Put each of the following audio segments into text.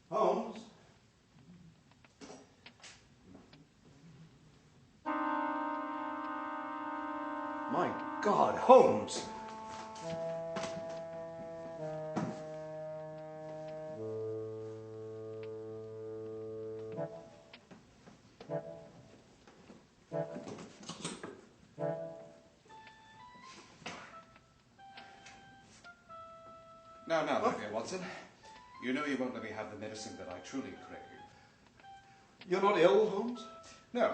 Holmes? My God, Holmes! No, my dear Watson. You know you won't let me have the medicine that I truly crave. You're not ill, Holmes? No.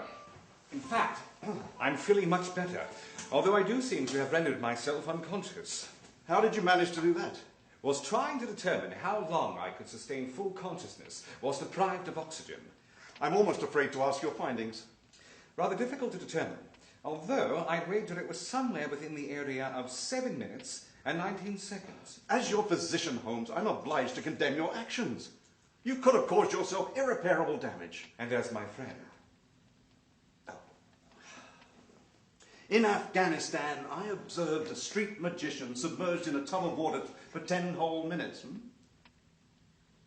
In fact, I'm feeling much better, although I do seem to have rendered myself unconscious. How did you manage to do that? Was trying to determine how long I could sustain full consciousness whilst deprived of oxygen. I'm almost afraid to ask your findings. Rather difficult to determine, although I'd wager it was somewhere within the area of 7 minutes and 19 seconds. As your physician, Holmes, I'm obliged to condemn your actions. You could have caused yourself irreparable damage. And as my friend. In Afghanistan, I observed a street magician submerged in a tub of water for 10 whole minutes,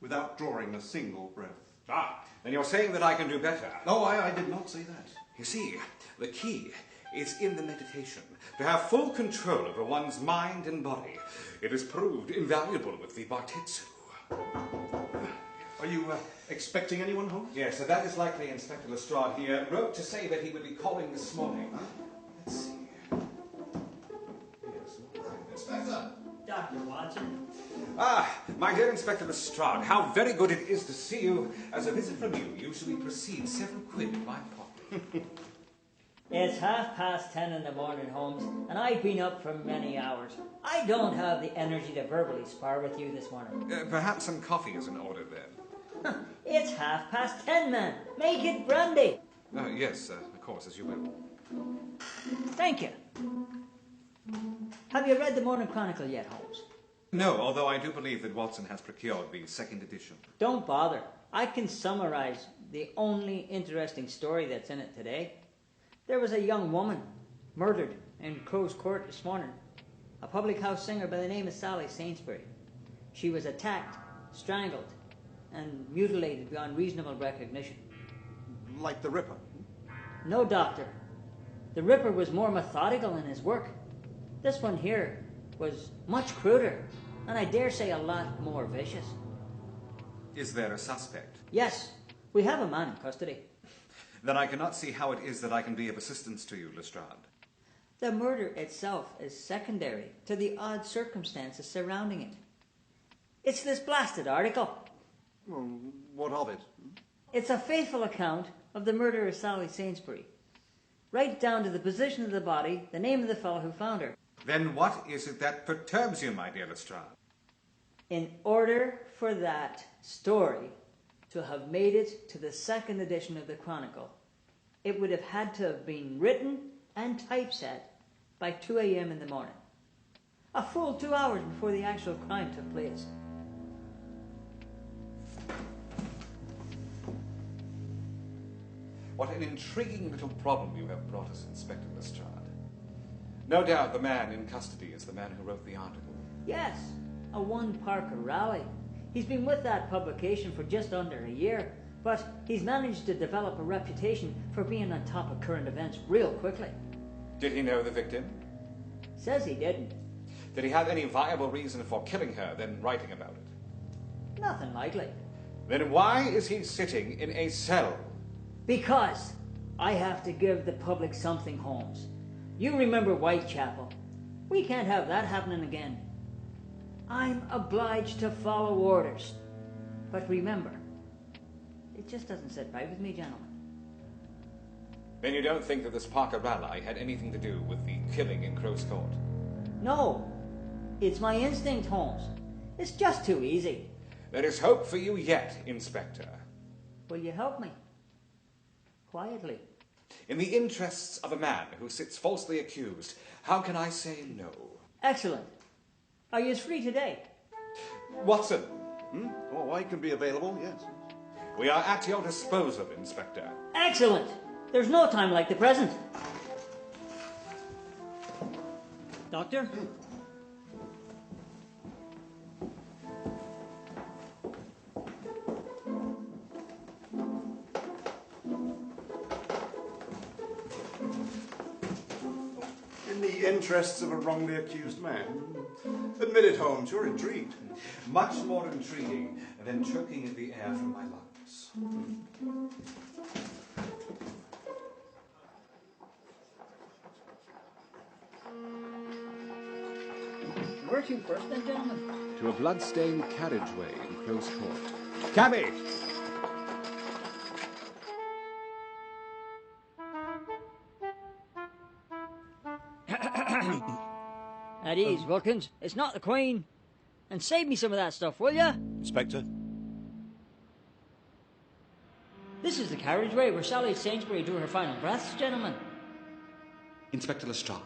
without drawing a single breath. Ah, then you're saying that I can do better. No, I did not say that. You see, the key is in the meditation. To have full control over one's mind and body. It is proved invaluable with the Bartitsu. Are you expecting anyone, Holmes? Yes, so that is likely Inspector Lestrade here wrote to say that he would be calling this morning. Let's see. Yes. Inspector! Dr. Watson. Ah, my dear Inspector Lestrade, how very good it is to see you. As a visit from you usually precedes several quid in my pocket. It's 10:30 in the morning, Holmes, and I've been up for many hours. I don't have the energy to verbally spar with you this morning. Perhaps some coffee is in order then. It's 10:30, man. Make it brandy. Yes, of course, as you will. Thank you. Have you read the Morning Chronicle yet, Holmes? No, although I do believe that Watson has procured the second edition. Don't bother. I can summarize the only interesting story that's in it today. There was a young woman murdered in Crow's Court this morning. A public house singer by the name of Sally Sainsbury. She was attacked, strangled, and mutilated beyond reasonable recognition. Like the Ripper? No, Doctor. The Ripper was more methodical in his work. This one here was much cruder, and I dare say a lot more vicious. Is there a suspect? Yes, we have a man in custody. Then I cannot see how it is that I can be of assistance to you, Lestrade. The murder itself is secondary to the odd circumstances surrounding it. It's this blasted article. Well, what of it? It's a faithful account of the murder of Sally Sainsbury. Right down to the position of the body, the name of the fellow who found her. Then what is it that perturbs you, my dear Lestrade? In order for that story to have made it to the second edition of the Chronicle, it would have had to have been written and typeset by 2 a.m. in the morning. A full 2 hours before the actual crime took place. What an intriguing little problem you have brought us, Inspector Lestrade. No doubt the man in custody is the man who wrote the article. Yes, a one Parker Raleigh. He's been with that publication for just under a year, but he's managed to develop a reputation for being on top of current events real quickly. Did he know the victim? Says he didn't. Did he have any viable reason for killing her, then writing about it? Nothing likely. Then why is he sitting in a cell? Because I have to give the public something, Holmes. You remember Whitechapel. We can't have that happening again. I'm obliged to follow orders. But remember, it just doesn't sit right with me, gentlemen. Then you don't think that this Parker Raleigh had anything to do with the killing in Crow's Court? No, it's my instinct, Holmes. It's just too easy. There is hope for you yet, Inspector. Will you help me? Quietly. In the interests of a man who sits falsely accused, how can I say no? Excellent. Are you free today? Watson, Oh, I can be available, yes. we are at your disposal, Inspector. Excellent. There's no time like the present. Doctor? In the interests of a wrongly accused man. Admit it, Holmes, you're intrigued. Much more intriguing than choking in the air from my lungs. Where to first then, gentlemen? To a blood-stained carriageway in close court. Cabby! At ease, Wilkins. It's not the Queen. And save me some of that stuff, will ya? Inspector? This is the carriageway where Sally Sainsbury drew her final breaths, gentlemen. Inspector Lestrade,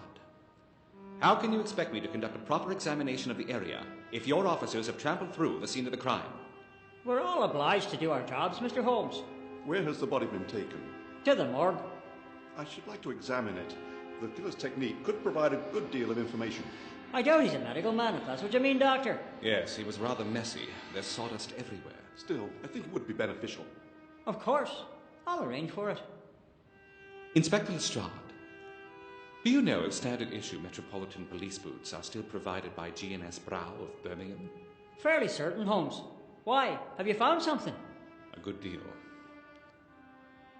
how can you expect me to conduct a proper examination of the area if your officers have trampled through the scene of the crime? We're all obliged to do our jobs, Mr. Holmes. Where has the body been taken? To the morgue. I should like to examine it. The killer's technique could provide a good deal of information. I doubt he's a medical man, if that's what you mean, Doctor. Yes, he was rather messy. There's sawdust everywhere. Still, I think it would be beneficial. Of course. I'll arrange for it. Inspector Lestrade, do you know if standard issue Metropolitan Police boots are still provided by G&S Brow of Birmingham? Fairly certain, Holmes. Why? Have you found something? A good deal.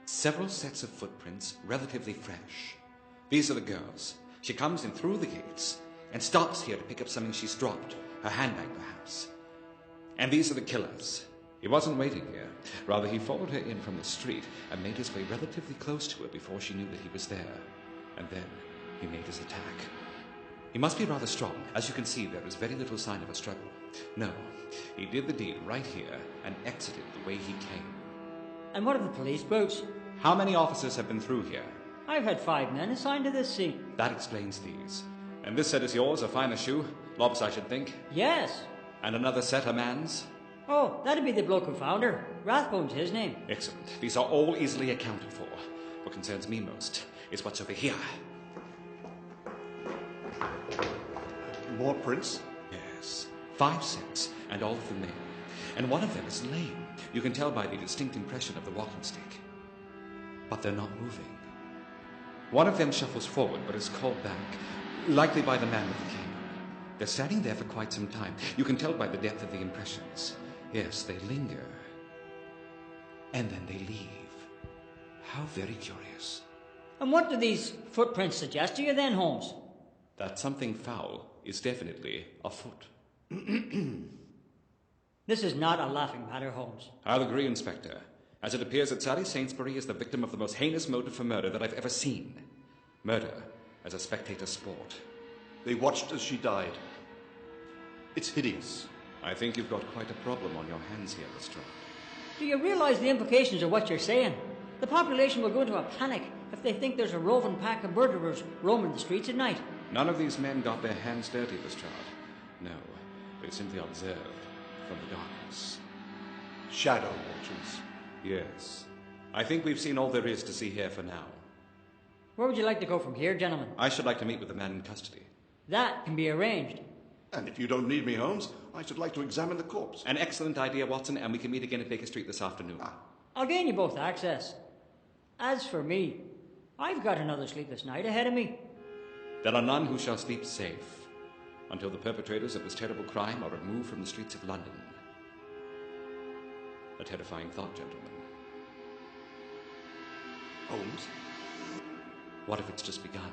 Several sets of footprints, relatively fresh. These are the girls. She comes in through the gates and stops here to pick up something she's dropped, her handbag perhaps. And these are the killers. He wasn't waiting here. Rather, he followed her in from the street and made his way relatively close to her before she knew that he was there. And then he made his attack. He must be rather strong. As you can see, there is very little sign of a struggle. No, he did the deed right here and exited the way he came. And what of the police boots? How many officers have been through here? I've had 5 men assigned to this scene. That explains these. And this set is yours, a finer shoe. Lob's, I should think. Yes. And another set, a man's. Oh, that'd be the bloke who found her. Rathbone's his name. Excellent. These are all easily accounted for. What concerns me most is what's over here. More prints? Yes. 5 sets, and all of them male. And one of them is lame. You can tell by the distinct impression of the walking stick. But they're not moving. One of them shuffles forward, but is called back, likely by the man with the cane. They're standing there for quite some time. You can tell by the depth of the impressions. Yes, they linger. And then they leave. How very curious. And what do these footprints suggest to you then, Holmes? That something foul is definitely afoot. This is not a laughing matter, Holmes. I'll agree, Inspector, as it appears that Sally Sainsbury is the victim of the most heinous motive for murder that I've ever seen. Murder as a spectator sport. They watched as she died. It's hideous. I think you've got quite a problem on your hands here, Lestrade. Do you realize the implications of what you're saying? The population will go into a panic if they think there's a roving pack of murderers roaming the streets at night. None of these men got their hands dirty, Lestrade. No, they simply observed from the darkness. Shadow watchers. Yes. I think we've seen all there is to see here for now. Where would you like to go from here, gentlemen? I should like to meet with the man in custody. That can be arranged. And if you don't need me, Holmes, I should like to examine the corpse. An excellent idea, Watson, and we can meet again at Baker Street this afternoon. I'll gain you both access. As for me, I've got another sleepless night ahead of me. There are none who shall sleep safe until the perpetrators of this terrible crime are removed from the streets of London. A terrifying thought, gentlemen. Holmes? What if it's just begun?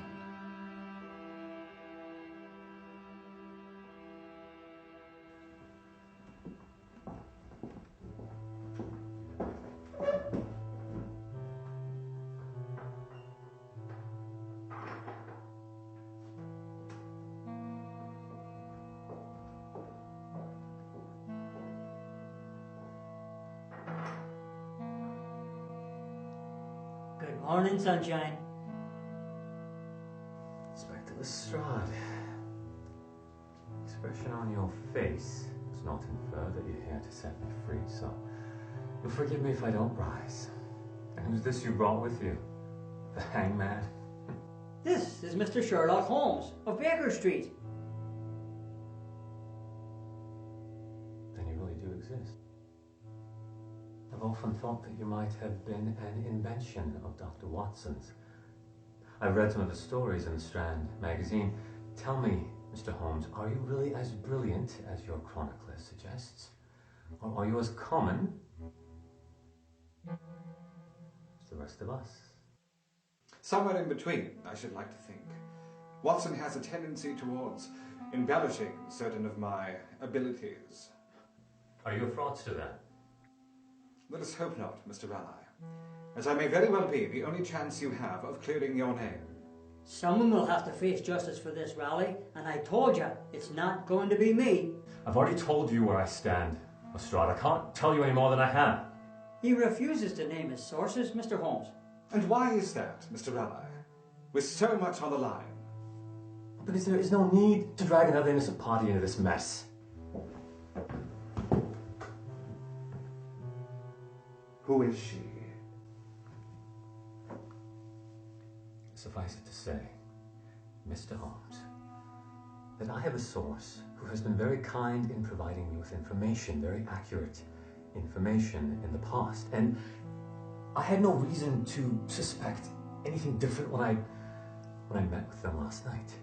Good morning, sunshine. Inspector Lestrade, expression on your face does not infer that you're here to set me free, so you'll forgive me if I don't rise. And who's this you brought with you? The hangman? This is Mr. Sherlock Holmes of Baker Street. Then you really do exist. I've often thought that you might have been an invention of Dr. Watson's. I've read some of the stories in the Strand magazine. Tell me, Mr. Holmes, are you really as brilliant as your chronicler suggests? Or are you as common as the rest of us? Somewhere in between, I should like to think. Watson has a tendency towards embellishing certain of my abilities. Are you a fraudster then? Let us hope not, Mr. Raleigh, as I may very well be the only chance you have of clearing your name. Someone will have to face justice for this, Raleigh, and I told you, it's not going to be me. I've already told you where I stand, Lestrade. I can't tell you any more than I have. He refuses to name his sources, Mr. Holmes. And why is that, Mr. Raleigh, with so much on the line? Because there is no need to drag another innocent party into this mess. Who is she? Suffice it to say, Mr. Holmes, that I have a source who has been very kind in providing me with information, very accurate information in the past, and I had no reason to suspect anything different when I met with them last night.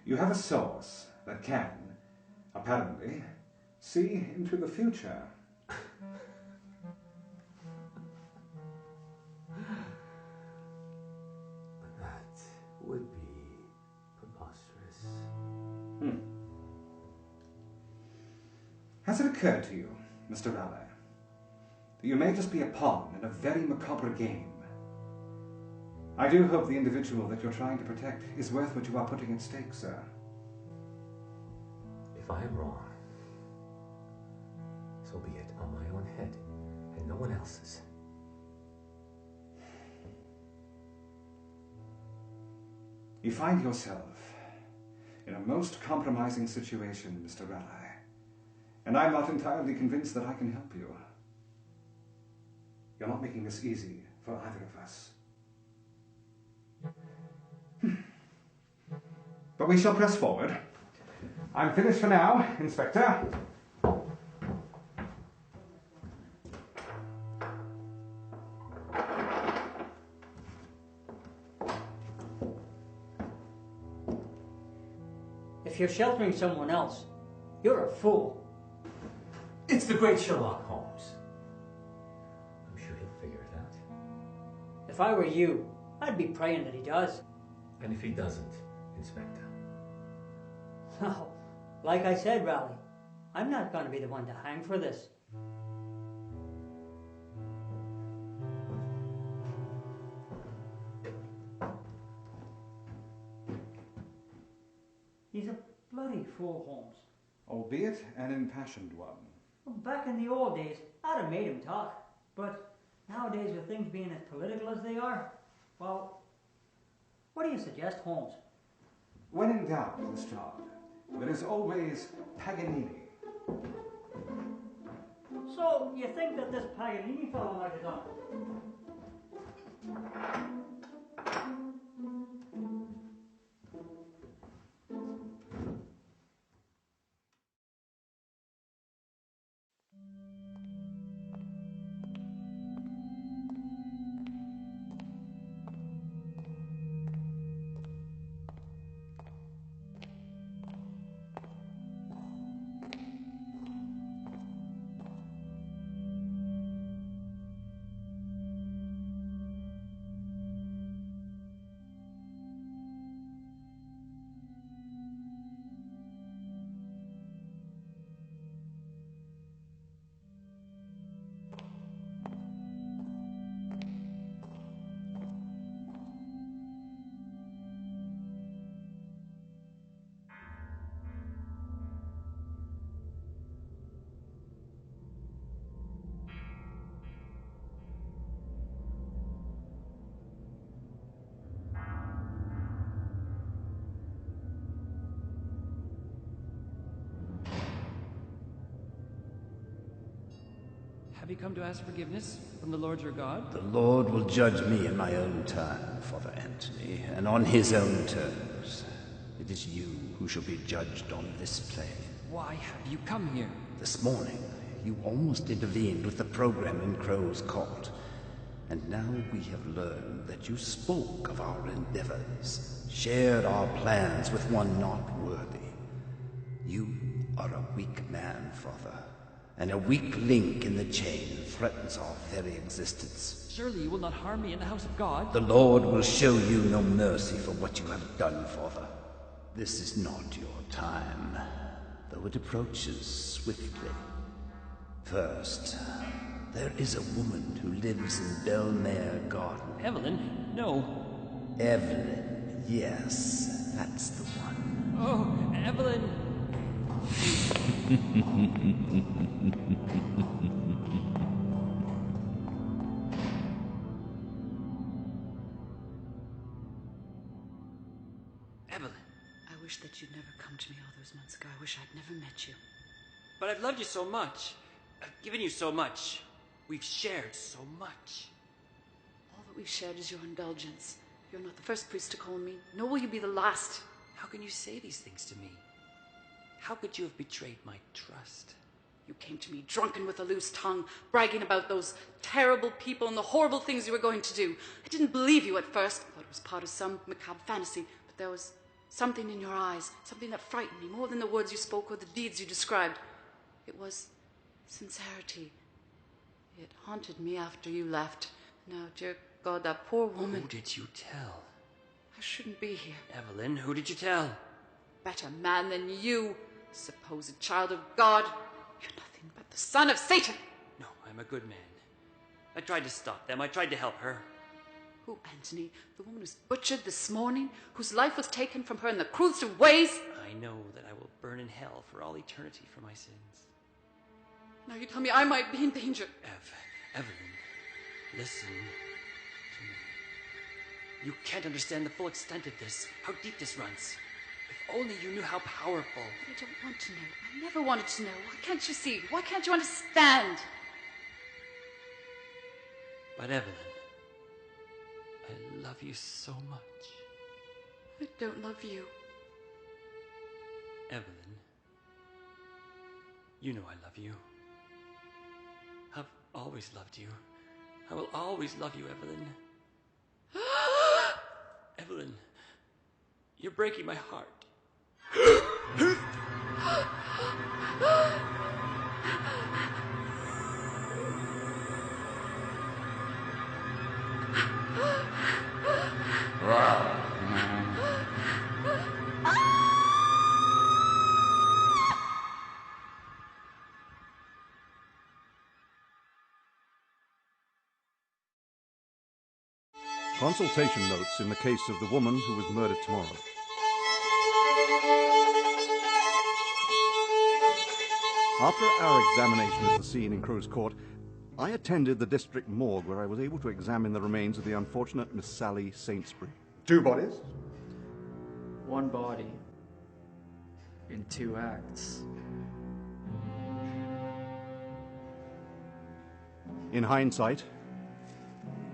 You have a source that can, apparently, see into the future. That would be preposterous. Has it occurred to you, Mr. Raleigh, that you may just be a pawn in a very macabre game? I do hope the individual that you're trying to protect is worth what you are putting at stake, sir. If I am wrong, so be it, on my own head and no one else's. You find yourself in a most compromising situation, Mr. Raleigh, and I'm not entirely convinced that I can help you. You're not making this easy for either of us. But we shall press forward. I'm finished for now, Inspector. If you're sheltering someone else, you're a fool. It's the great Sherlock Holmes. I'm sure he'll figure it out. If I were you, I'd be praying that he does. And if he doesn't, Inspector? Well, like I said, Raleigh, I'm not going to be the one to hang for this. He's a bloody fool, Holmes. Albeit an impassioned one. Well, back in the old days, I'd have made him talk. But nowadays, with things being as political as they are, well, what do you suggest, Holmes? When in doubt, Lestrade, there is always Paganini. So, you think that this Paganini fellow might have done it? Have you come to ask forgiveness from the Lord your God? The Lord will judge me in my own time, Father Anthony, and on his own terms. It is you who shall be judged on this plane. Why have you come here? This morning, you almost intervened with the program in Crow's Court. And now we have learned that you spoke of our endeavors, shared our plans with one not worthy. You are a weak man, Father, and a weak link in the chain threatens our very existence. Surely you will not harm me in the house of God. The Lord will show you no mercy for what you have done, father. This is not your time, though it approaches swiftly. First, there is a woman who lives in Belmare Garden. Evelyn? No. Evelyn, yes, that's the one. Oh, Evelyn! Evelyn. I wish that you'd never come to me all those months ago. I wish I'd never met you. But I've loved you so much. I've given you so much. We've shared so much. All that we've shared is your indulgence. You're not the first priest to call me, nor will you be the last. How can you say these things to me? How could you have betrayed my trust? You came to me drunken with a loose tongue, bragging about those terrible people and the horrible things you were going to do. I didn't believe you at first. I thought it was part of some macabre fantasy, but there was something in your eyes, something that frightened me more than the words you spoke or the deeds you described. It was sincerity. It haunted me after you left. Now, dear God, that poor woman... Who did you tell? I shouldn't be here. Evelyn, who did you tell? Better man than you, supposed child of God. You're nothing but the son of Satan. No, I'm a good man. I tried to stop them. I tried to help her. Who, Anthony? The woman who's butchered this morning? Whose life was taken from her in the cruelest of ways? I know that I will burn in hell for all eternity for my sins. Now you tell me I might be in danger. Evelyn, listen to me. You can't understand the full extent of this, how deep this runs. If only you knew how powerful. I don't want to know. I never wanted to know. Why can't you see? Why can't you understand? But Evelyn, I love you so much. I don't love you. Evelyn, you know I love you. I've always loved you. I will always love you, Evelyn. Evelyn, you're breaking my heart. Consultation notes in the case of the woman who was murdered tomorrow. After our examination of the scene in Crow's Court, I attended the district morgue where I was able to examine the remains of the unfortunate Miss Sally Saintsbury. 2 bodies? 1 body in 2 acts. In hindsight,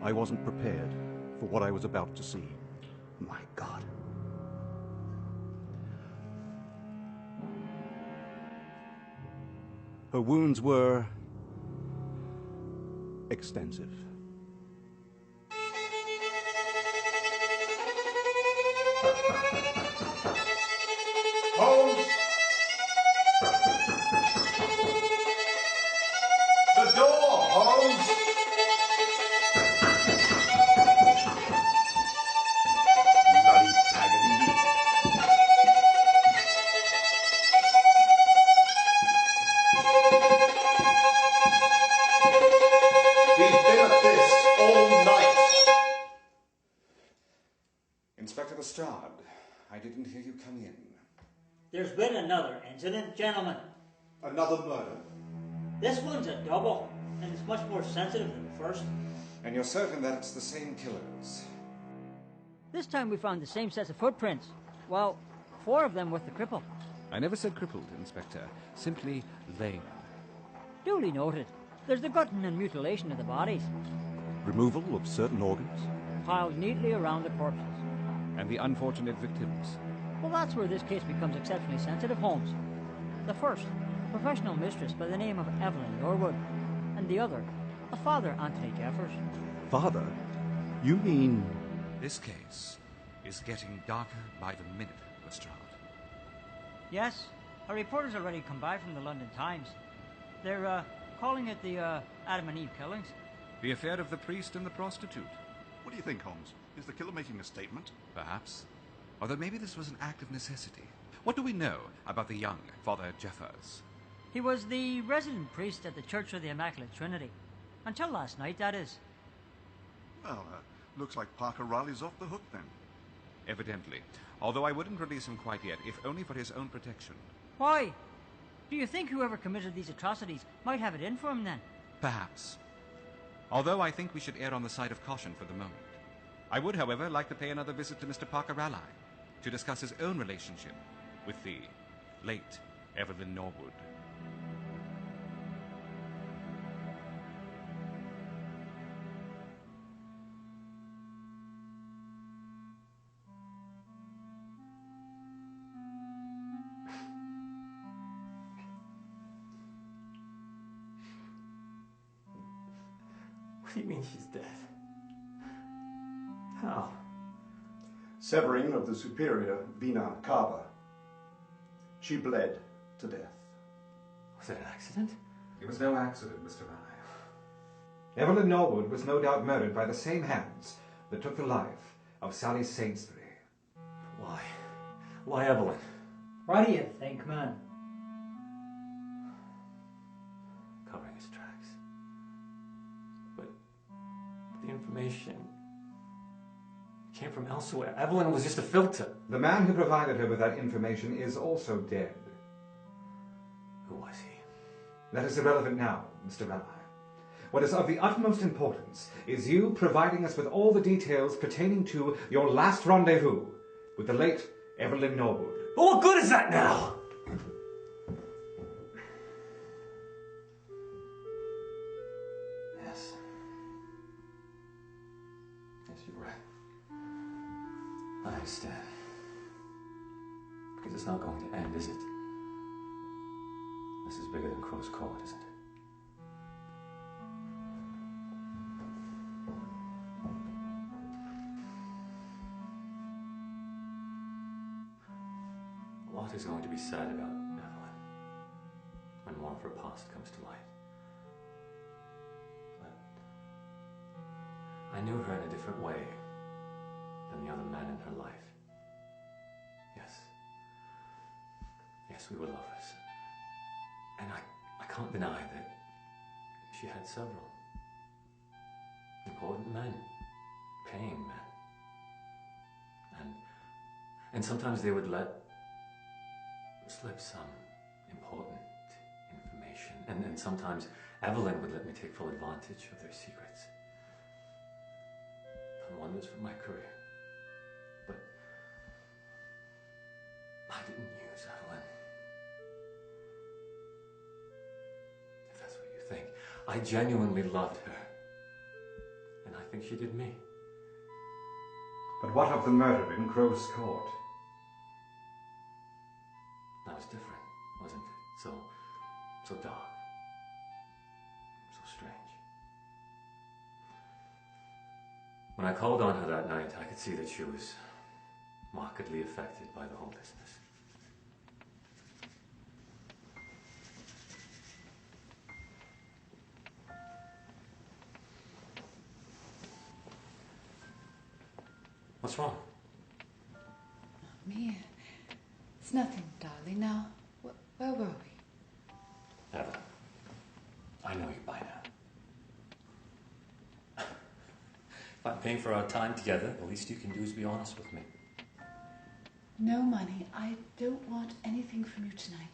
I wasn't prepared for what I was about to see. My God. Her wounds were extensive. Holmes! The door, Holmes! Bloody agony. He's been at this all night. Inspector Lestrade, I didn't hear you come in. There's been another incident, gentlemen. Another murder. This one's a double, and it's much more sensitive than the first. And you're certain that it's the same killers? This time we found the same sets of footprints. Well, 4 of them with the cripple. I never said crippled, Inspector. Simply lame. Duly noted. There's the gutting and mutilation of the bodies, Removal of certain organs. piled neatly around the corpses. And the unfortunate victims. Well, that's where this case becomes exceptionally sensitive, Holmes. The first, a professional mistress by the name of Evelyn Norwood, and the other, a father, Anthony Jeffers. Father? You mean... This case is getting darker by the minute, Lestrade. Yes, a reporter's already come by from the London Times. They're calling it the Adam and Eve killings. The affair of the priest and the prostitute. What do you think, Holmes? Is the killer making a statement? Perhaps. Although maybe this was an act of necessity. What do we know about the young Father Jeffers? He was the resident priest at the Church of the Immaculate Trinity. Until last night, that is. Well, looks like Parker Riley's off the hook then. Evidently. Although I wouldn't release him quite yet, if only for his own protection. Why? Do you think whoever committed these atrocities might have it in for him then? Perhaps. Although I think we should err on the side of caution for the moment. I would, however, like to pay another visit to Mr. Parker Raleigh to discuss his own relationship with the late Evelyn Norwood. What do you mean she's dead? How? Severing of the superior vena cava. She bled to death. Was it an accident? It was no accident, Mr. Raleigh. Evelyn Norwood was no doubt murdered by the same hands that took the life of Sally Sainsbury. Why? Why Evelyn? What do you think, man? Covering his tracks. But the information came from elsewhere. Evelyn was just a filter. The man who provided her with that information is also dead. Who was he? That is irrelevant now, Mr. Raleigh. What is of the utmost importance is you providing us with all the details pertaining to your last rendezvous with the late Evelyn Norwood. But what good is that now? Yes. Yes, you're right. I understand. Because it's not going to end, is it? This is bigger than Crow's Court, isn't it? A lot is going to be said about Evelyn when more of her past comes to light. But I knew her in a different way than the other men in her life. Yes. Yes, we were lovers. And I can't deny that she had several important men, paying men. And sometimes they would let slip some important information. And sometimes Evelyn would let me take full advantage of their secrets. And one was for my career. But I didn't use Evelyn. If that's what you think. I genuinely loved her. And I think she did me. But what of the murder in Crow's Court? That was different, wasn't it? So dark. So strange. When I called on her that night, I could see that she was markedly affected by the homelessness. What's wrong? Me? It's nothing, darling. Now, where were we? Evelyn, I know you by now. If I'm paying for our time together, the least you can do is be honest with me. No money. I don't want anything from you tonight.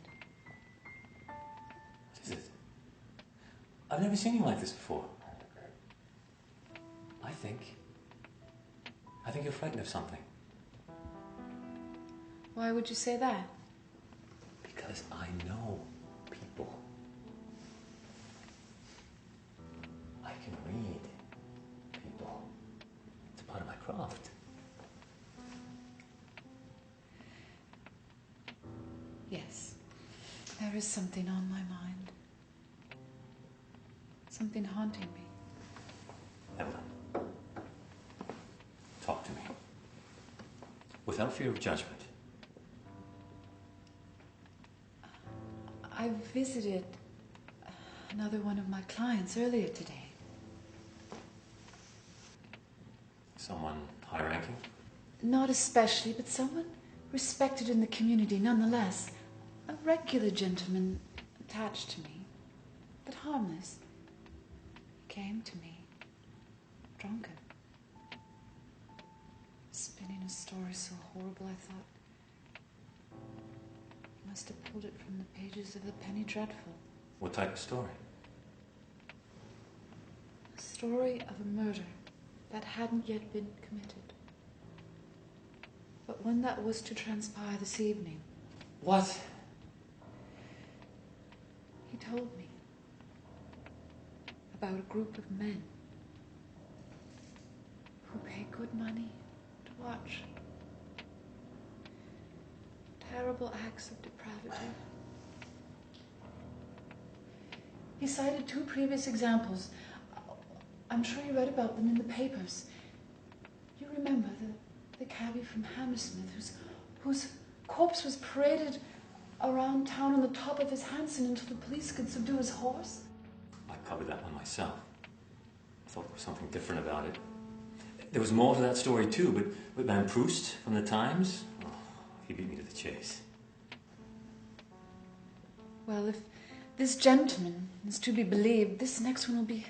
What is it? I've never seen you like this before. I think you're frightened of something. Why would you say that? Because I know people. I can read people. It's a part of my craft. Yes. There is something on my mind. Something haunting me. Evelyn, talk to me. Without fear of judgment. I visited another one of my clients earlier today. Someone high-ranking? Not especially, but someone respected in the community nonetheless. A regular gentleman attached to me, but harmless. He came to me, drunken, spinning a story so horrible I thought he must have pulled it from the pages of the Penny Dreadful. What type of story? A story of a murder that hadn't yet been committed, but one that was to transpire this evening. What? He told me about a group of men who pay good money to watch terrible acts of depravity. He cited 2 previous examples. I'm sure you read about them in the papers. You remember the cabbie from Hammersmith whose corpse was paraded around town on the top of his Hanson until the police could subdue his horse? I covered that one myself. I thought there was something different about it. There was more to that story too, but Van Proust from the Times, he beat me to the chase. Well, if this gentleman is to be believed, this next one will be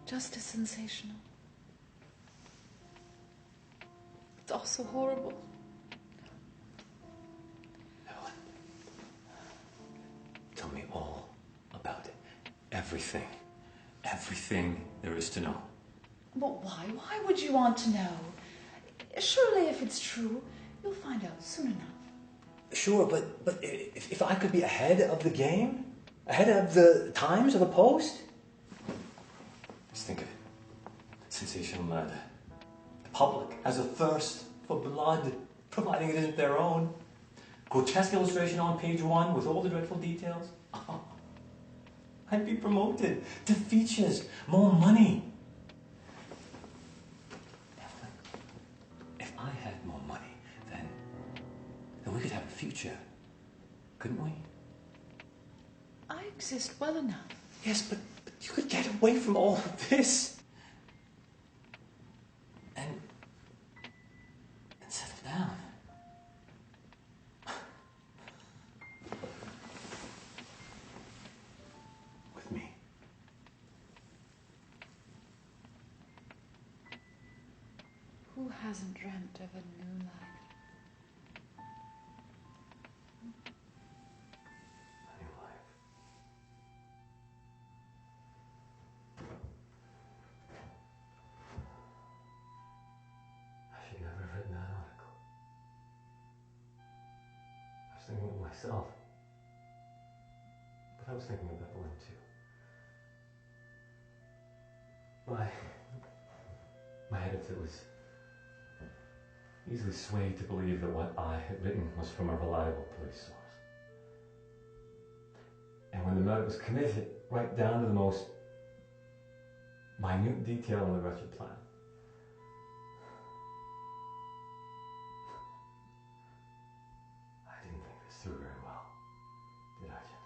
just as sensational. It's also horrible. Evelyn, tell me all about it. Everything. Everything there is to know. But why? Why would you want to know? Surely if it's true, you'll find out soon enough. Sure, but if I could be ahead of the game? Ahead of the Times or the Post? Just think of it. Sensational murder. The public has a thirst for blood, providing it isn't their own. Grotesque illustration on page 1 with all the dreadful details. Oh, I'd be promoted to features, more money. If I had more money, then we could have a future, couldn't we? I exist well enough. Yes, but you could get away from all of this. And settle down. With me. Who hasn't dreamt of a new life? Myself. But I was thinking of Evelyn too. My editor was easily swayed to believe that what I had written was from a reliable police source. And when the murder was committed, right down to the most minute detail in the wretched plan, I didn't think this through very well, did I, gentlemen?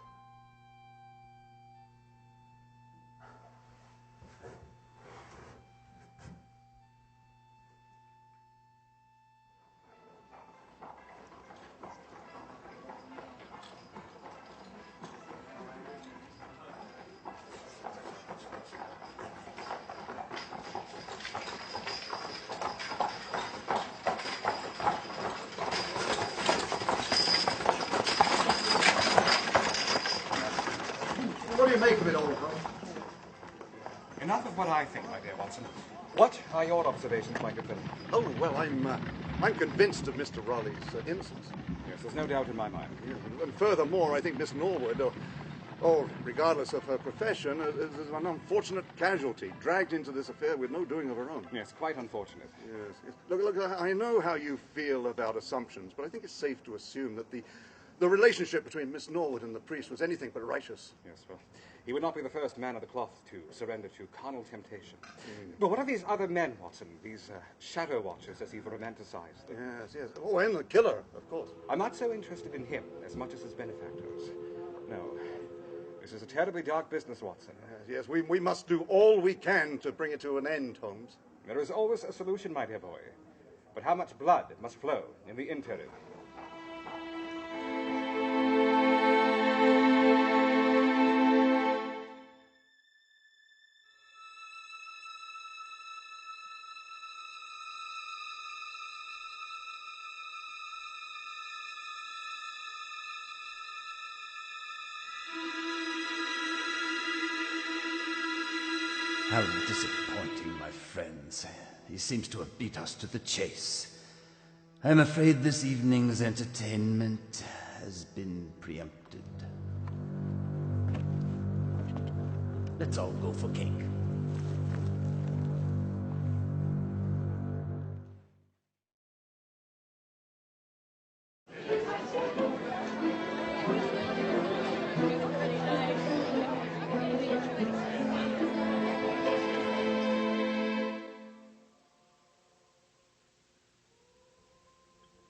What do you make of it all, Holmes? Enough of what I think, my dear Watson. What are your observations, my good friend? Oh, well, I'm convinced of Mr. Raleigh's innocence. Yes, there's no doubt in my mind. Yeah, and furthermore, I think Miss Norwood, regardless of her profession, is an unfortunate casualty, dragged into this affair with no doing of her own. Yes, quite unfortunate. Yes. Look, I know how you feel about assumptions, but I think it's safe to assume that the relationship between Miss Norwood and the priest was anything but righteous. Yes, well, he would not be the first man of the cloth to surrender to carnal temptation. But what are these other men, Watson? These shadow watchers, as you've romanticized them? Yes. Oh, and the killer, of course. I'm not so interested in him as much as his benefactors. No. This is a terribly dark business, Watson. Yes, we must do all we can to bring it to an end, Holmes. There is always a solution, my dear boy. But how much blood must flow in the interim? How disappointing, my friends. He seems to have beat us to the chase. I'm afraid this evening's entertainment has been preempted. Let's all go for cake.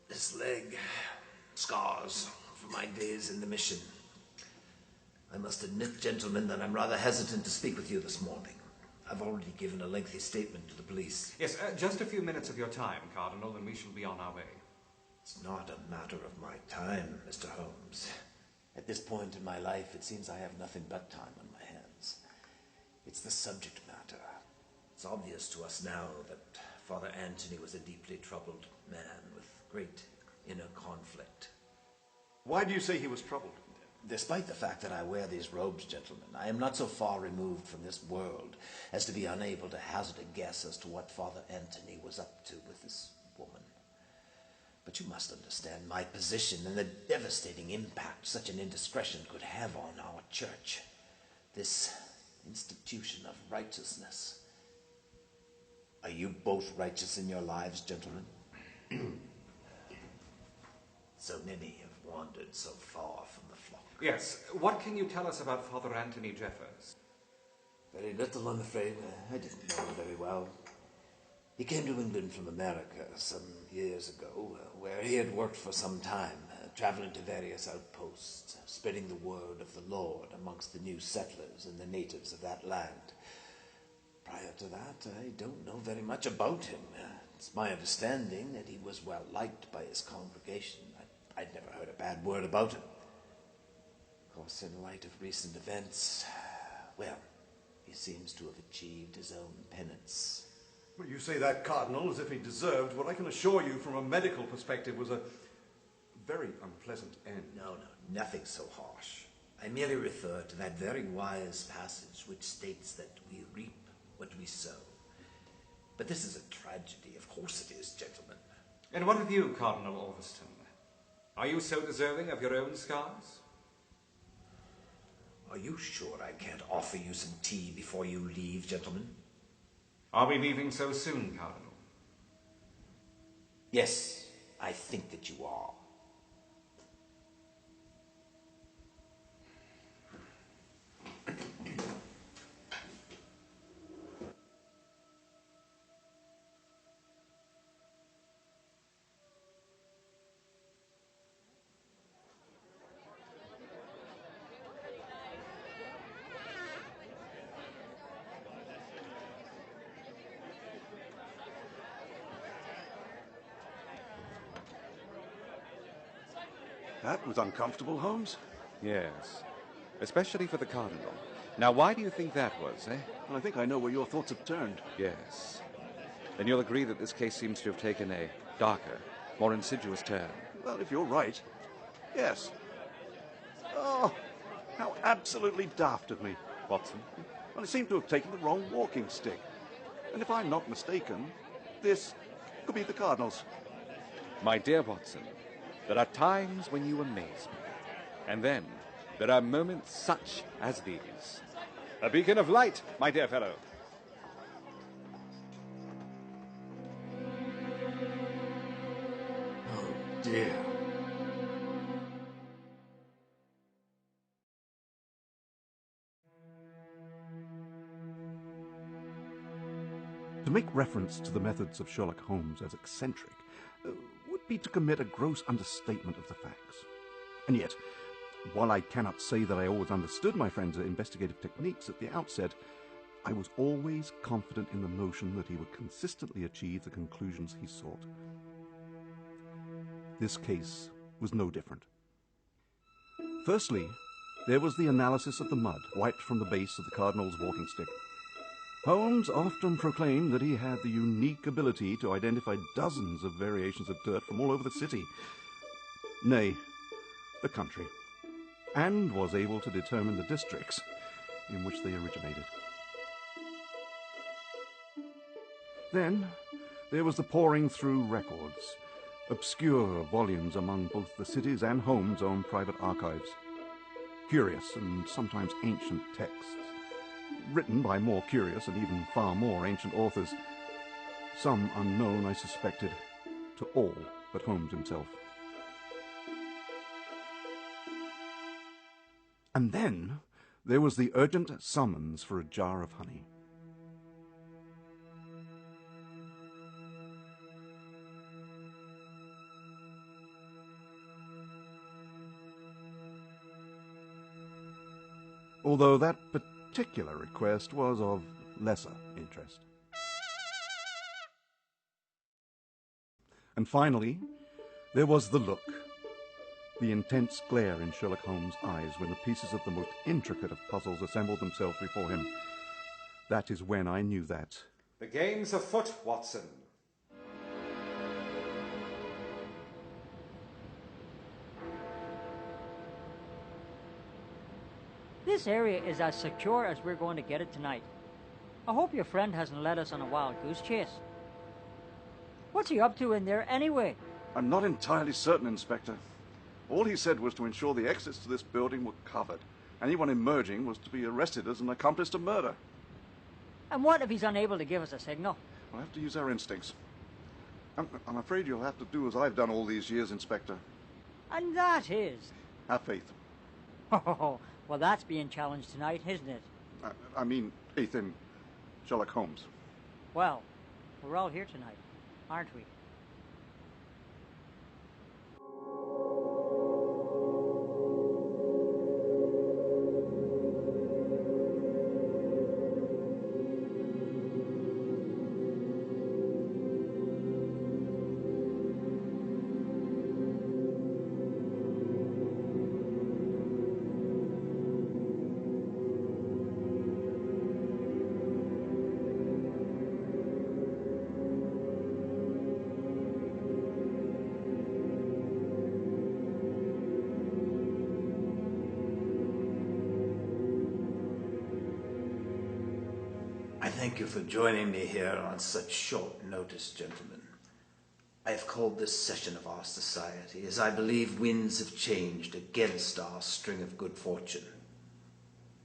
This leg, scars from my days in the mission. I must admit, gentlemen, that I'm rather hesitant to speak with you this morning. I've already given a lengthy statement to the police. Yes, just a few minutes of your time, Cardinal, and we shall be on our way. It's not a matter of my time, Mr. Holmes. At this point in my life, it seems I have nothing but time on my hands. It's the subject matter. It's obvious to us now that Father Anthony was a deeply troubled man with great inner conflict. Why do you say he was troubled? Despite the fact that I wear these robes, gentlemen, I am not so far removed from this world as to be unable to hazard a guess as to what Father Anthony was up to with this woman. But you must understand my position and the devastating impact such an indiscretion could have on our church. This institution of righteousness. Are you both righteous in your lives, gentlemen? So many have wandered so far from the flock. Yes, what can you tell us about Father Anthony Jeffers? Very little, I'm afraid. I didn't know him very well. He came to England from America some years ago, where he had worked for some time, traveling to various outposts, spreading the word of the Lord amongst the new settlers and the natives of that land. Prior to that, I don't know very much about him. It's my understanding that he was well liked by his congregation. I'd never heard a bad word about him. Of course, in light of recent events, well, he seems to have achieved his own penance. Well, you say that, Cardinal, as if he deserved what I can assure you from a medical perspective was a very unpleasant end. No, nothing so harsh. I merely refer to that very wise passage which states that we reap what we sow. But this is a tragedy. Of course it is, gentlemen. And what of you, Cardinal Orveston? Are you so deserving of your own scars? Are you sure I can't offer you some tea before you leave, gentlemen? Are we leaving so soon, Cardinal? Yes, I think that you are. That was uncomfortable, Holmes. Yes, especially for the Cardinal. Now, why do you think that was, eh? I think I know where your thoughts have turned. Yes. Then you'll agree that this case seems to have taken a darker, more insidious turn. Well, if you're right, yes. Oh, how absolutely daft of me. Watson? Well, it seemed to have taken the wrong walking stick. And if I'm not mistaken, this could be the Cardinal's. My dear Watson, there are times when you amaze me. And then there are moments such as these. A beacon of light, my dear fellow. Oh, dear. To make reference to the methods of Sherlock Holmes as eccentric would be to commit a gross understatement of the facts. And yet, while I cannot say that I always understood my friend's investigative techniques at the outset, I was always confident in the notion that he would consistently achieve the conclusions he sought. This case was no different. Firstly, there was the analysis of the mud wiped from the base of the Cardinal's walking stick. Holmes often proclaimed that he had the unique ability to identify dozens of variations of dirt from all over the city, nay, the country, and was able to determine the districts in which they originated. Then there was the poring through records, obscure volumes among both the city's and Holmes' own private archives, curious and sometimes ancient texts, written by more curious and even far more ancient authors, some unknown, I suspected, to all but Holmes himself. And then there was the urgent summons for a jar of honey. Although that particular request was of lesser interest. And finally, there was the look, the intense glare in Sherlock Holmes' eyes when the pieces of the most intricate of puzzles assembled themselves before him. That is when I knew that. The game's afoot, Watson. This area is as secure as we're going to get it tonight. I hope your friend hasn't led us on a wild goose chase. What's he up to in there anyway? I'm not entirely certain, Inspector. All he said was to ensure the exits to this building were covered. Anyone emerging was to be arrested as an accomplice to murder. And what if he's unable to give us a signal? We'll have to use our instincts. I'm afraid you'll have to do as I've done all these years, Inspector. And that is... Have faith. Oh, well, that's being challenged tonight, isn't it? I mean, faith in Sherlock Holmes. Well, we're all here tonight, aren't we? Thank you for joining me here on such short notice, gentlemen. I have called this session of our society as I believe winds have changed against our string of good fortune.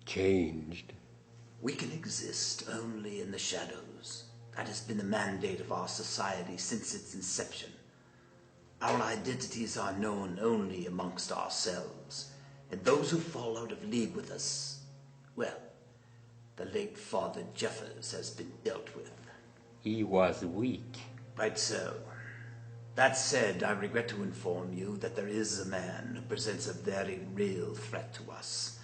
Changed? We can exist only in the shadows. That has been the mandate of our society since its inception. Our identities are known only amongst ourselves, and those who fall out of league with us, well, the late Father Jeffers has been dealt with. He was weak. Right so. That said, I regret to inform you that there is a man who presents a very real threat to us.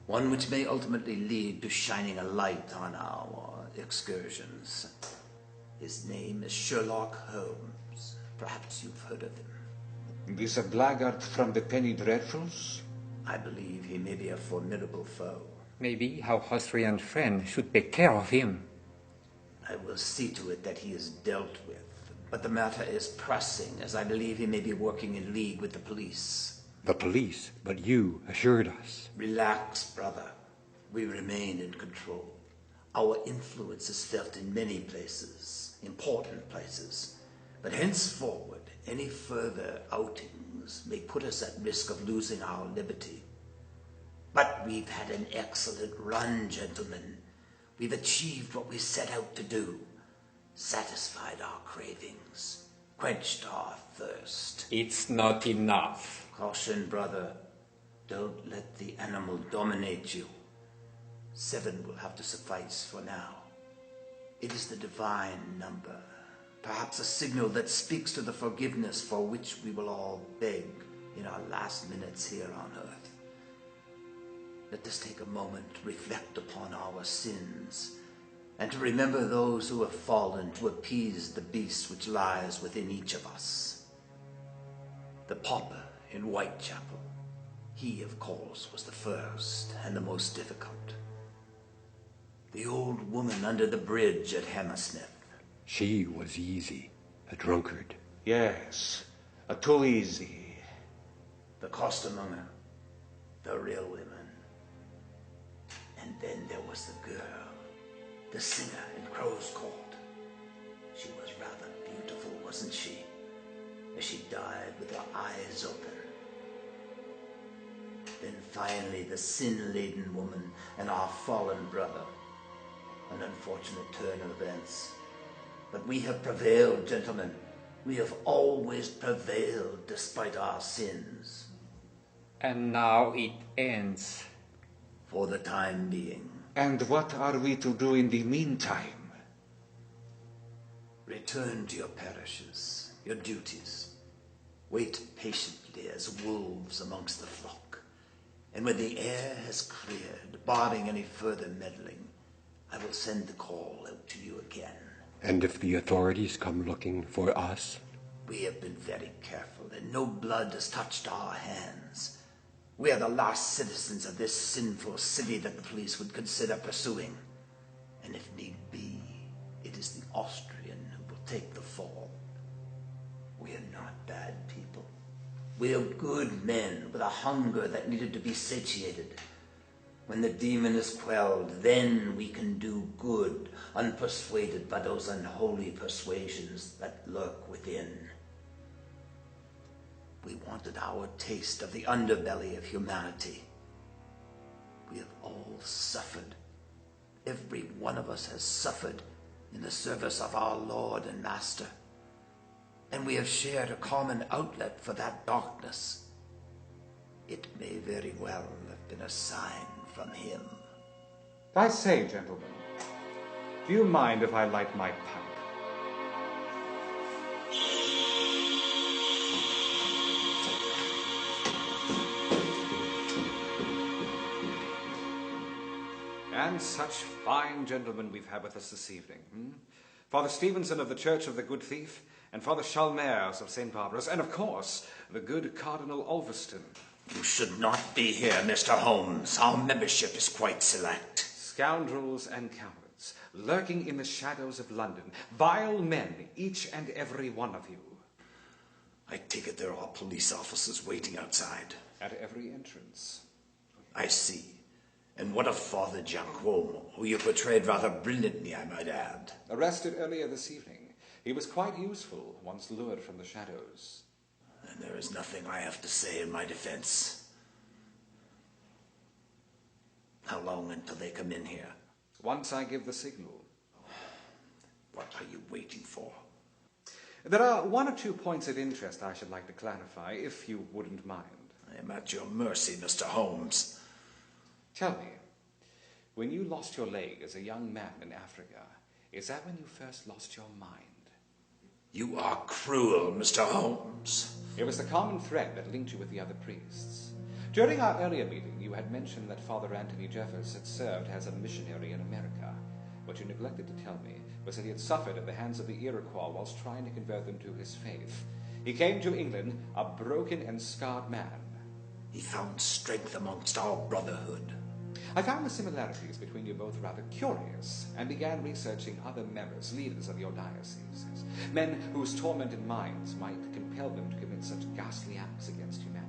One which may ultimately lead to shining a light on our excursions. His name is Sherlock Holmes. Perhaps you've heard of him. This a blackguard from the Penny Dreadfuls? I believe he may be a formidable foe. Maybe our Austrian friend should take care of him. I will see to it that he is dealt with. But the matter is pressing, as I believe he may be working in league with the police. The police? But you assured us. Relax, brother. We remain in control. Our influence is felt in many places, important places. But henceforward, any further outings may put us at risk of losing our liberty. But we've had an excellent run, gentlemen. We've achieved what we set out to do. Satisfied our cravings. Quenched our thirst. It's not enough. Caution, brother. Don't let the animal dominate you. 7 will have to suffice for now. It is the divine number. Perhaps a signal that speaks to the forgiveness for which we will all beg in our last minutes here on earth. Let us take a moment to reflect upon our sins and to remember those who have fallen to appease the beast which lies within each of us. The pauper in Whitechapel, he, of course, was the first and the most difficult. The old woman under the bridge at Hammersmith. She was easy, a drunkard. Yes, a too easy. The costermonger, the real women. And then there was the girl, the singer in Crow's Court. She was rather beautiful, wasn't she? As she died with her eyes open. Then finally the sin-laden woman and our fallen brother. An unfortunate turn of events. But we have prevailed, gentlemen. We have always prevailed despite our sins. And now it ends. For the time being. And what are we to do in the meantime? Return to your parishes, your duties. Wait patiently as wolves amongst the flock. And when the air has cleared, barring any further meddling, I will send the call out to you again. And if the authorities come looking for us? We have been very careful, and no blood has touched our hands. We are the last citizens of this sinful city that the police would consider pursuing. And if need be, it is the Austrian who will take the fall. We are not bad people. We are good men with a hunger that needed to be satiated. When the demon is quelled, then we can do good, unpersuaded by those unholy persuasions that lurk within. We wanted our taste of the underbelly of humanity. We have all suffered. Every one of us has suffered in the service of our Lord and Master. And we have shared a common outlet for that darkness. It may very well have been a sign from him. I say, gentlemen, do you mind if I light my pipe? And such fine gentlemen we've had with us this evening. Father Stevenson of the Church of the Good Thief, and Father Chalmers of St. Barbara's, and of course, the good Cardinal Ulverston. You should not be here, Mr. Holmes. Our membership is quite select. Scoundrels and cowards, lurking in the shadows of London. Vile men, each and every one of you. I take it there are police officers waiting outside. At every entrance. I see. And what of Father Giacomo, who you portrayed rather brilliantly, I might add? Arrested earlier this evening. He was quite useful once lured from the shadows. And there is nothing I have to say in my defense. How long until they come in here? Once I give the signal. What are you waiting for? There are one or two points of interest I should like to clarify, if you wouldn't mind. I am at your mercy, Mr. Holmes. Tell me, when you lost your leg as a young man in Africa, is that when you first lost your mind? You are cruel, Mr. Holmes. It was the common thread that linked you with the other priests. During our earlier meeting, you had mentioned that Father Anthony Jeffers had served as a missionary in America. What you neglected to tell me was that he had suffered at the hands of the Iroquois whilst trying to convert them to his faith. He came to England a broken and scarred man. He found strength amongst our brotherhood. I found the similarities between you both rather curious and began researching other members, leaders of your dioceses, men whose tormented minds might compel them to commit such ghastly acts against humanity.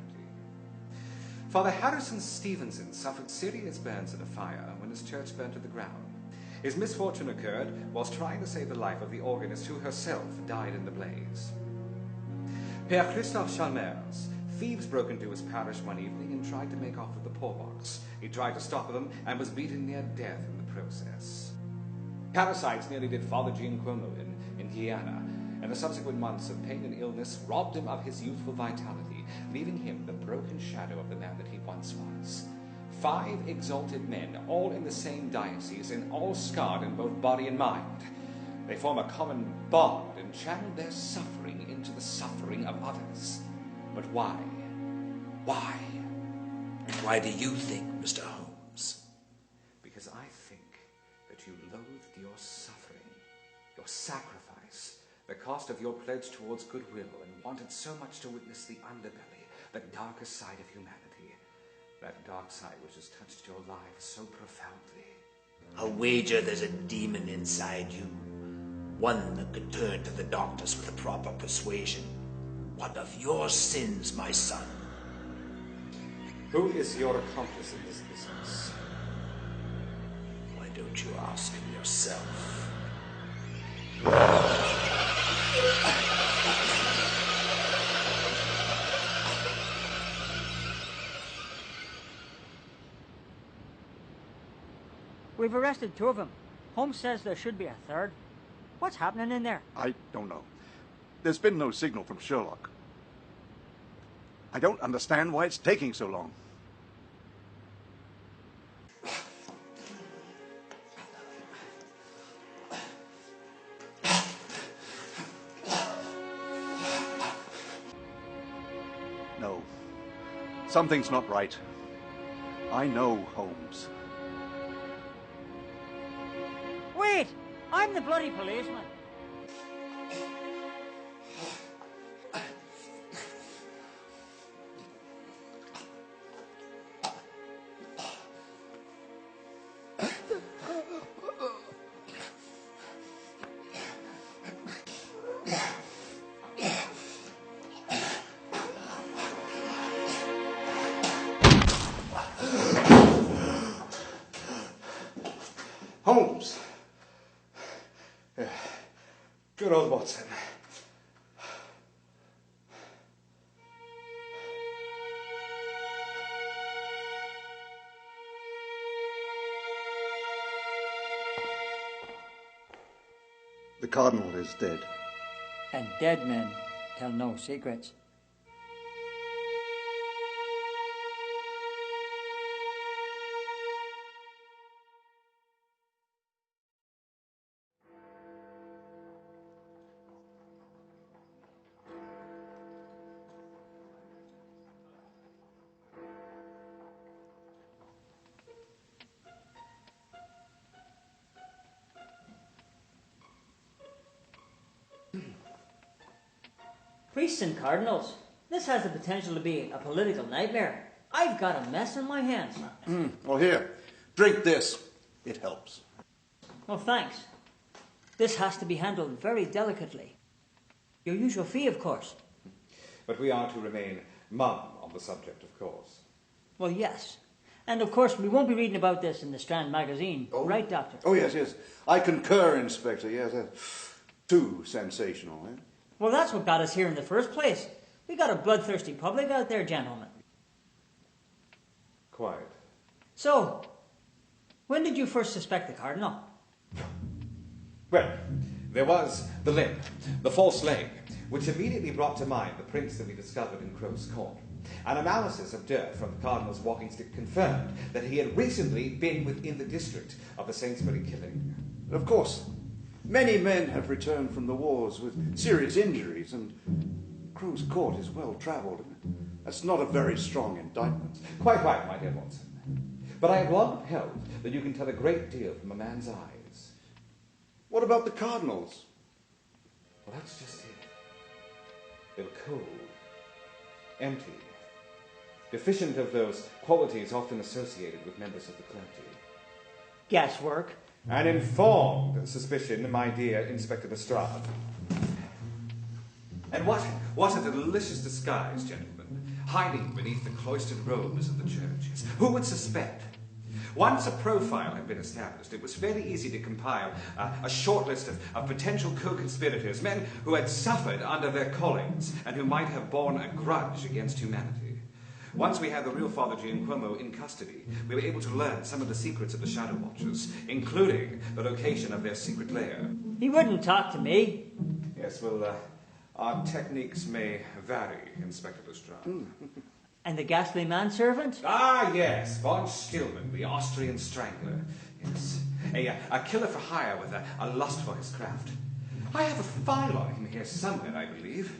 Father Harrison Stevenson suffered serious burns in a fire when his church burned to the ground. His misfortune occurred whilst trying to save the life of the organist who herself died in the blaze. Père Christophe Chalmers, thieves broke into his parish one evening and tried to make off with the poor box. He tried to stop them and was beaten near death in the process. Parasites nearly did Father Giacomo in Guyana, and the subsequent months of pain and illness robbed him of his youthful vitality, leaving him the broken shadow of the man that he once was. 5 exalted men, all in the same diocese and all scarred in both body and mind. They form a common bond and channel their suffering into the suffering of others. But why? Why? And why do you think, Mr. Holmes? Because I think that you loathed your your suffering, your sacrifice, the cost of your pledge towards goodwill, and wanted so much to witness the underbelly, the darker side of humanity, that dark side which has touched your life so profoundly. I'll wager there's a demon inside you, one that could turn to the doctors with the proper persuasion. What of your sins, my son? Who is your accomplice in this business? Why don't you ask him yourself? We've arrested 2 of them. Holmes says there should be a 3rd. What's happening in there? I don't know. There's been no signal from Sherlock. I don't understand why it's taking so long. No. Something's not right. I know Holmes. Wait! I'm the bloody policeman. Holmes! Good old Watson. The Cardinal is dead. And dead men tell no secrets. Priests and cardinals. This has the potential to be a political nightmare. I've got a mess on my hands. Well, here, drink this. It helps. Well, thanks. This has to be handled very delicately. Your usual fee, of course. But we are to remain mum on the subject, of course. Well, yes. And, of course, we won't be reading about this in the Strand magazine. Oh. Right, Doctor? Oh, yes, yes. I concur, Inspector. Yes, too sensational, eh? Well, that's what got us here in the first place. We got a bloodthirsty public out there, gentlemen. Quiet. So, when did you first suspect the Cardinal? Well, there was the limp, the false leg, which immediately brought to mind the prints that we discovered in Crow's Court. An analysis of dirt from the Cardinal's walking stick confirmed that he had recently been within the district of the Sainsbury killing. Of course, many men have returned from the wars with serious injuries, and Crow's Court is well travelled. That's not a very strong indictment. Quite right, my dear Watson. But I have long held that you can tell a great deal from a man's eyes. What about the Cardinals? Well, that's just it. They were cold, empty, deficient of those qualities often associated with members of the clergy. Guesswork. An informed suspicion, my dear Inspector Lestrade. And what a delicious disguise, gentlemen, hiding beneath the cloistered robes of the churches. Who would suspect? Once a profile had been established, it was fairly easy to compile a short list of potential co-conspirators, men who had suffered under their callings and who might have borne a grudge against humanity. Once we had the real Father Gianquomo in custody, we were able to learn some of the secrets of the Shadow Watchers, including the location of their secret lair. He wouldn't talk to me. Yes, well, our techniques may vary, Inspector Lestrade. And the ghastly manservant? Ah, yes, von Stillman, the Austrian strangler. Yes, a killer for hire with a lust for his craft. I have a file on him here somewhere, I believe.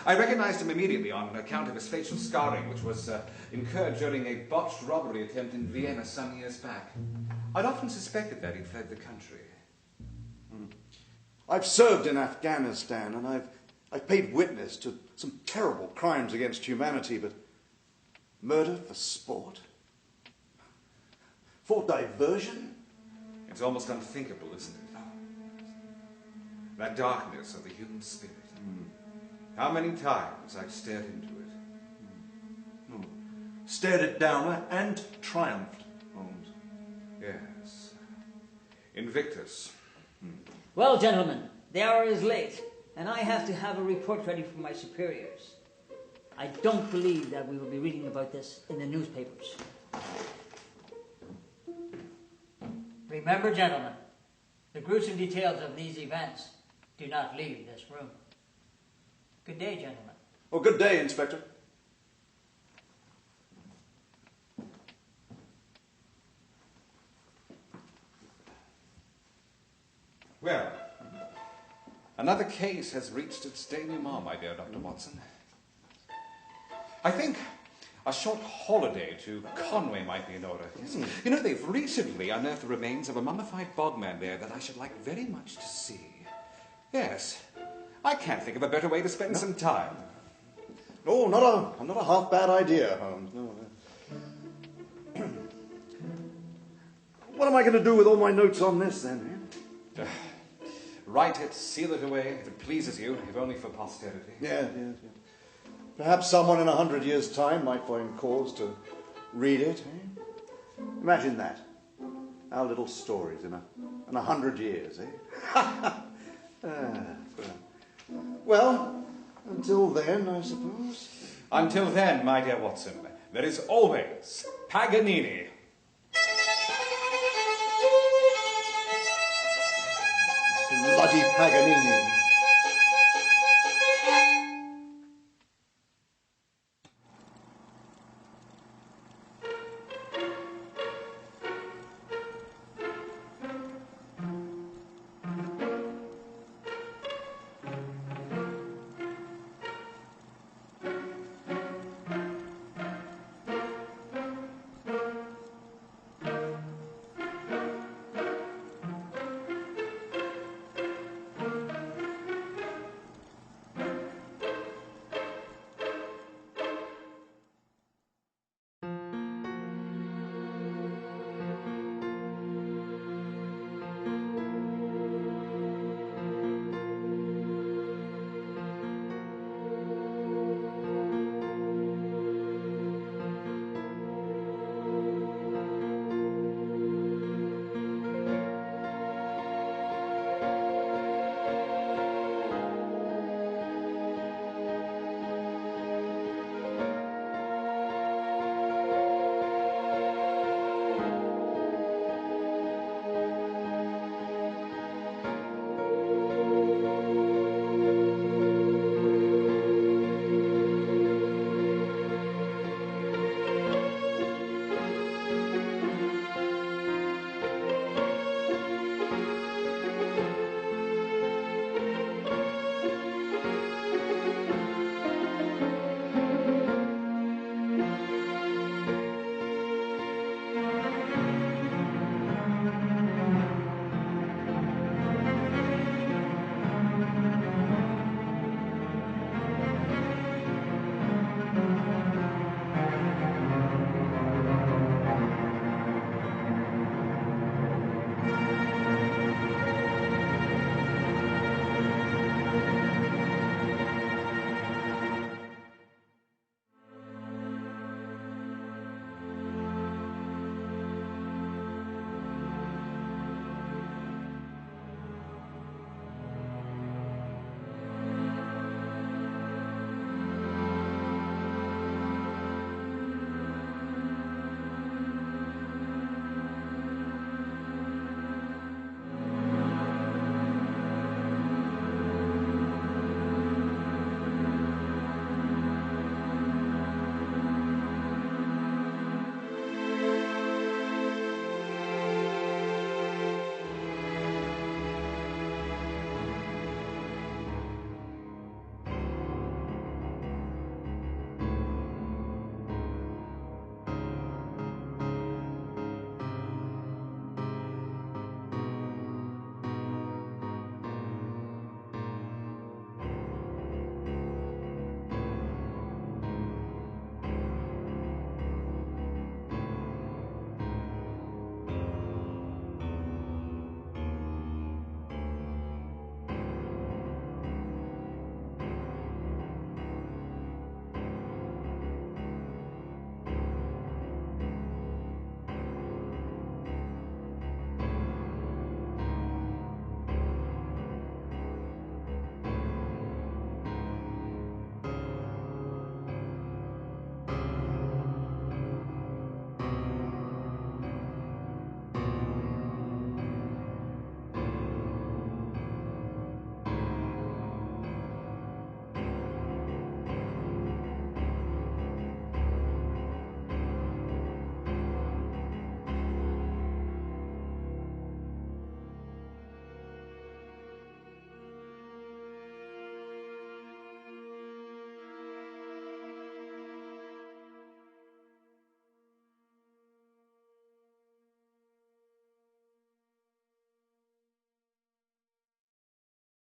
I recognized him immediately on account of his facial scarring, which was incurred during a botched robbery attempt in Vienna some years back. I'd often suspected that he'd fled the country. I've served in Afghanistan, and I've paid witness to some terrible crimes against humanity, but murder for sport? For diversion? It's almost unthinkable, isn't it? That darkness of the human spirit. How many times I've stared into it. Stared it down and triumphed, Holmes. Yes. Invictus. Well, gentlemen, the hour is late, and I have to have a report ready for my superiors. I don't believe that we will be reading about this in the newspapers. Remember, gentlemen, the gruesome details of these events do not leave this room. Good day, gentlemen. Well, good day, Inspector. Well, another case has reached its denouement, my dear Dr. Watson. I think a short holiday to Conway might be in order. Yes. You know, they've recently unearthed the remains of a mummified bogman there that I should like very much to see. Yes. I can't think of a better way to spend some time. Oh, not a half bad idea, Holmes. No. What am I going to do with all my notes on this, then? Write it, seal it away, if it pleases you, if only for posterity. Yeah. Perhaps someone in 100 years' time might find cause to read it. Imagine that. Our little stories in 100 years, Well, until then, I suppose. Until then, my dear Watson, there is always Paganini. Bloody Paganini.